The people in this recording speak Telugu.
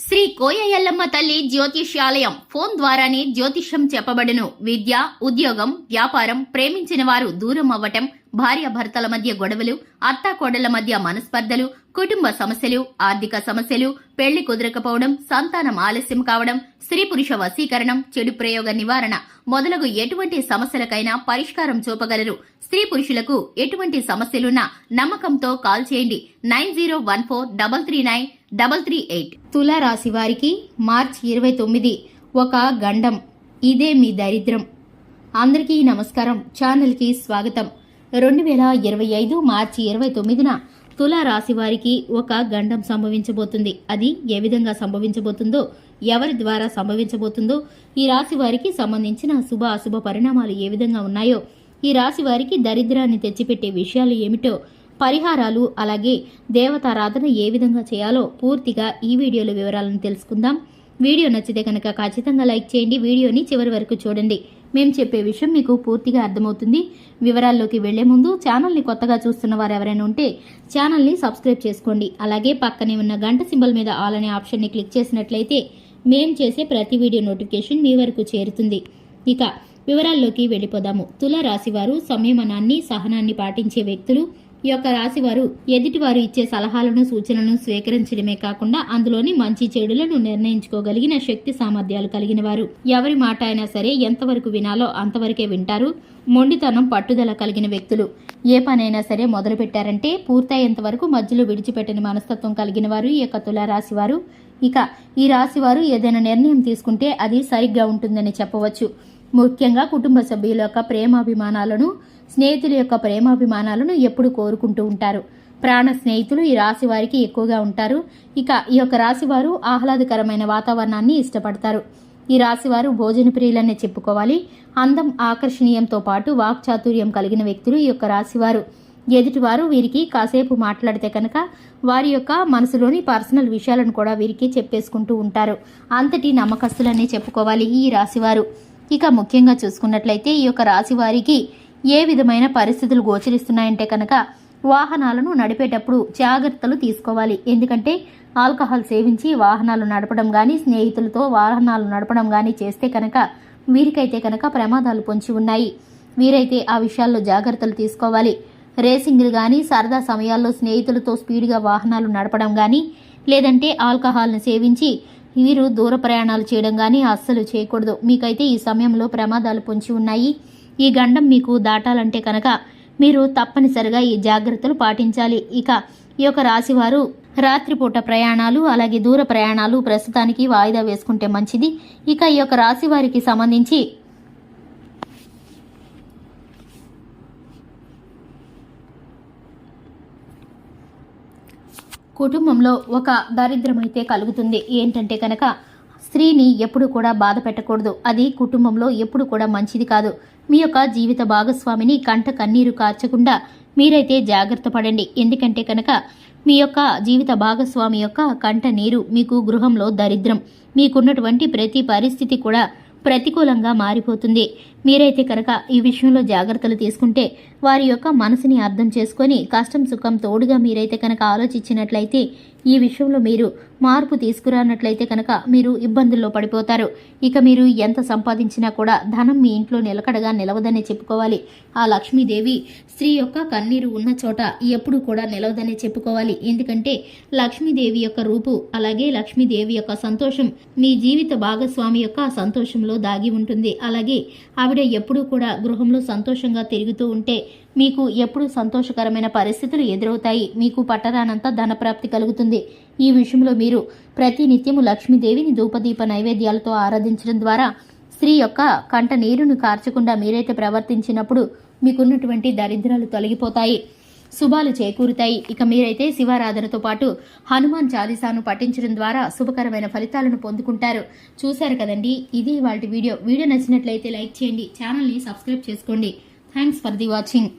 శ్రీ కోయ ఎల్లమ్మ తల్లి జ్యోతిష్యాలయం ఫోన్ ద్వారానే జ్యోతిష్యం చెప్పబడును. విద్య, ఉద్యోగం, వ్యాపారం, ప్రేమించిన వారు దూరం అవ్వటం, భార్యాభర్తల మధ్య గొడవలు, అత్తాకోడళ్ల మధ్య మనస్పర్ధలు, కుటుంబ సమస్యలు, ఆర్థిక సమస్యలు, పెళ్లి కుదరకపోవడం, సంతానం ఆలస్యం కావడం, స్త్రీ పురుష వశీకరణం, చెడు ప్రయోగ నివారణ మొదలగు ఎటువంటి సమస్యలకైనా పరిష్కారం చూపగలరు. స్త్రీ పురుషులకు ఎటువంటి సమస్యలున్నా నమ్మకంతో కాల్ చేయండి. 9014339338. తులా రాశి వారికి మార్చి 29 ఒక గండం. ఇదే మీ దరిద్రం. అందరికీ నమస్కారం. ఛానల్కి స్వాగతం. 2025 మార్చి 29న తులా రాశి వారికి ఒక గండం సంభవించబోతుంది. అది ఏ విధంగా సంభవించబోతుందో, ఎవరి ద్వారా సంభవించబోతుందో, ఈ రాశి వారికి సంబంధించిన శుభ అశుభ పరిణామాలు ఏ విధంగా ఉన్నాయో, ఈ రాశి వారికి దరిద్రాన్ని తెచ్చిపెట్టే విషయాలు ఏమిటో, పరిహారాలు, అలాగే దేవతారాధన ఏ విధంగా చేయాలో పూర్తిగా ఈ వీడియోలో వివరాలను తెలుసుకుందాం. వీడియో నచ్చితే కనుక ఖచ్చితంగా లైక్ చేయండి. వీడియోని చివరి వరకు చూడండి. మేము చెప్పే విషయం మీకు పూర్తిగా అర్థమవుతుంది. వివరాల్లోకి వెళ్లే ముందు ఛానల్ని కొత్తగా చూస్తున్న వారు ఎవరైనా ఉంటే ఛానల్ని సబ్స్క్రైబ్ చేసుకోండి. అలాగే పక్కనే ఉన్న గంట సింబల్ మీద ఆల్ అనే ఆప్షన్ని క్లిక్ చేసినట్లయితే మేము చేసే ప్రతి వీడియో నోటిఫికేషన్ మీ వరకు చేరుతుంది. ఇక వివరాల్లోకి వెళ్ళిపోదాము. తుల రాశివారు సంయమనాన్ని, సహనాన్ని పాటించే వ్యక్తులు. ఈ యొక్క రాశివారు ఎదుటివారు ఇచ్చే సలహాలను, సూచనలను స్వీకరించడమే కాకుండా అందులోని మంచి చెడులను నిర్ణయించుకోగలిగిన శక్తి సామర్థ్యాలు కలిగిన వారు. ఎవరి మాట అయినా సరే ఎంతవరకు వినాలో అంతవరకే వింటారు. మొండితనం, పట్టుదల కలిగిన వ్యక్తులు. ఏ పనైనా సరే మొదలు పెట్టారంటే పూర్తయ్యేంత వరకు మధ్యలో విడిచిపెట్టని మనస్తత్వం కలిగిన వారు ఈ యొక్క తులారాశివారు. ఇక ఈ రాశివారు ఏదైనా నిర్ణయం తీసుకుంటే అది సరిగ్గా ఉంటుందని చెప్పవచ్చు. ముఖ్యంగా కుటుంబ సభ్యుల యొక్క ప్రేమాభిమానాలను, స్నేహితుల యొక్క ప్రేమాభిమానాలను ఎప్పుడు కోరుకుంటూ ఉంటారు. ప్రాణ స్నేహితులు ఈ రాశి వారికి ఎక్కువగా ఉంటారు. ఇక ఈ యొక్క రాశివారు ఆహ్లాదకరమైన వాతావరణాన్ని ఇష్టపడతారు. ఈ రాశివారు భోజన ప్రియులనే చెప్పుకోవాలి. అందం, ఆకర్షణీయంతో పాటు వాక్చాతుర్యం కలిగిన వ్యక్తులు ఈ యొక్క రాశివారు. ఎదుటివారు వీరికి కాసేపు మాట్లాడితే కనుక వారి యొక్క మనసులోని పర్సనల్ విషయాలను కూడా వీరికి చెప్పేసుకుంటూ ఉంటారు. అంతటి నమ్మకస్తులనే చెప్పుకోవాలి ఈ రాశివారు. ఇక ముఖ్యంగా చూసుకున్నట్లయితే ఈ యొక్క రాశి వారికి ఏ విధమైన పరిస్థితులు గోచరిస్తున్నాయంటే కనుక వాహనాలను నడిపేటప్పుడు జాగ్రత్తలు తీసుకోవాలి. ఎందుకంటే ఆల్కహాల్ సేవించి వాహనాలు నడపడం కానీ, స్నేహితులతో వాహనాలు నడపడం కానీ చేస్తే కనుక వీరికైతే కనుక ప్రమాదాలు పొంచి ఉన్నాయి. వీరైతే ఆ విషయాల్లో జాగ్రత్తలు తీసుకోవాలి. రేసింగ్లు కానీ, సరదా సమయాల్లో స్నేహితులతో స్పీడ్గా వాహనాలు నడపడం కానీ, లేదంటే ఆల్కహాల్ను సేవించి వీరు దూర ప్రయాణాలు చేయడం కానీ అస్సలు చేయకూడదు. మీకైతే ఈ సమయంలో ప్రమాదాలు పొంచి ఉన్నాయి. ఈ గండం మీకు దాటాలంటే కనుక మీరు తప్పనిసరిగా ఈ జాగ్రత్తలు పాటించాలి. ఇక ఈ యొక్క రాశివారు రాత్రిపూట ప్రయాణాలు, అలాగే దూర ప్రయాణాలు ప్రస్తుతానికి వాయిదా వేసుకుంటే మంచిది. ఇక ఈ యొక్క రాశి వారికి సంబంధించి కుటుంబంలో ఒక దరిద్రం అయితే కలుగుతుంది. ఏంటంటే కనుక స్త్రీని ఎప్పుడు కూడా బాధ పెట్టకూడదు. అది కుటుంబంలో ఎప్పుడు కూడా మంచిది కాదు. మీ యొక్క జీవిత భాగస్వామిని కంట కన్నీరు కార్చకుండా మీరైతే జాగ్రత్త పడండి. ఎందుకంటే కనుక మీ యొక్క జీవిత భాగస్వామి యొక్క కంట నీరు మీకు గృహంలో దరిద్రం. మీకున్నటువంటి ప్రతి పరిస్థితి కూడా ప్రతికూలంగా మారిపోతుంది. మీరైతే కనుక ఈ విషయంలో జాగ్రత్తలు తీసుకుంటే వారి యొక్క మనసుని అర్థం చేసుకొని కష్టం సుఖం తోడుగా మీరైతే కనుక ఆలోచించినట్లయితే ఈ విషయంలో మీరు మార్పు తీసుకురానట్లయితే కనుక మీరు ఇబ్బందుల్లో పడిపోతారు. ఇక మీరు ఎంత సంపాదించినా కూడా ధనం మీ ఇంట్లో నిలకడగా నిలవదనే చెప్పుకోవాలి. ఆ లక్ష్మీదేవి స్త్రీ యొక్క కన్నీరు ఉన్న చోట ఎప్పుడు కూడా నిలవదనే చెప్పుకోవాలి. ఎందుకంటే లక్ష్మీదేవి యొక్క రూపు, అలాగే లక్ష్మీదేవి యొక్క సంతోషం మీ జీవిత భాగస్వామి యొక్క సంతోషంలో దాగి ఉంటుంది. అలాగే ఆవిడ ఎప్పుడూ కూడా గృహంలో సంతోషంగా తిరుగుతూ ఉంటే మీకు ఎప్పుడు సంతోషకరమైన పరిస్థితులు ఎదురవుతాయి. మీకు పట్టరానంత ధనప్రాప్తి కలుగుతుంది. ఈ విషయంలో మీరు ప్రతి నిత్యము లక్ష్మీదేవిని ధూపదీప నైవేద్యాలతో ఆరాధించడం ద్వారా స్త్రీ యొక్క కంట నీరును కార్చకుండా మీరైతే ప్రవర్తించినప్పుడు మీకున్నటువంటి దరిద్రాలు తొలగిపోతాయి, శుభాలు చేకూరుతాయి. ఇక మీరైతే శివారాధనతో పాటు హనుమాన్ చాలీసాను పఠించడం ద్వారా శుభకరమైన ఫలితాలను పొందుకుంటారు. చూశారు కదండి, ఇది ఇవాల్టి వీడియో. వీడియో నచ్చినట్లయితే లైక్ చేయండి, ఛానల్ని సబ్స్క్రైబ్ చేసుకోండి. Thanks for the watching.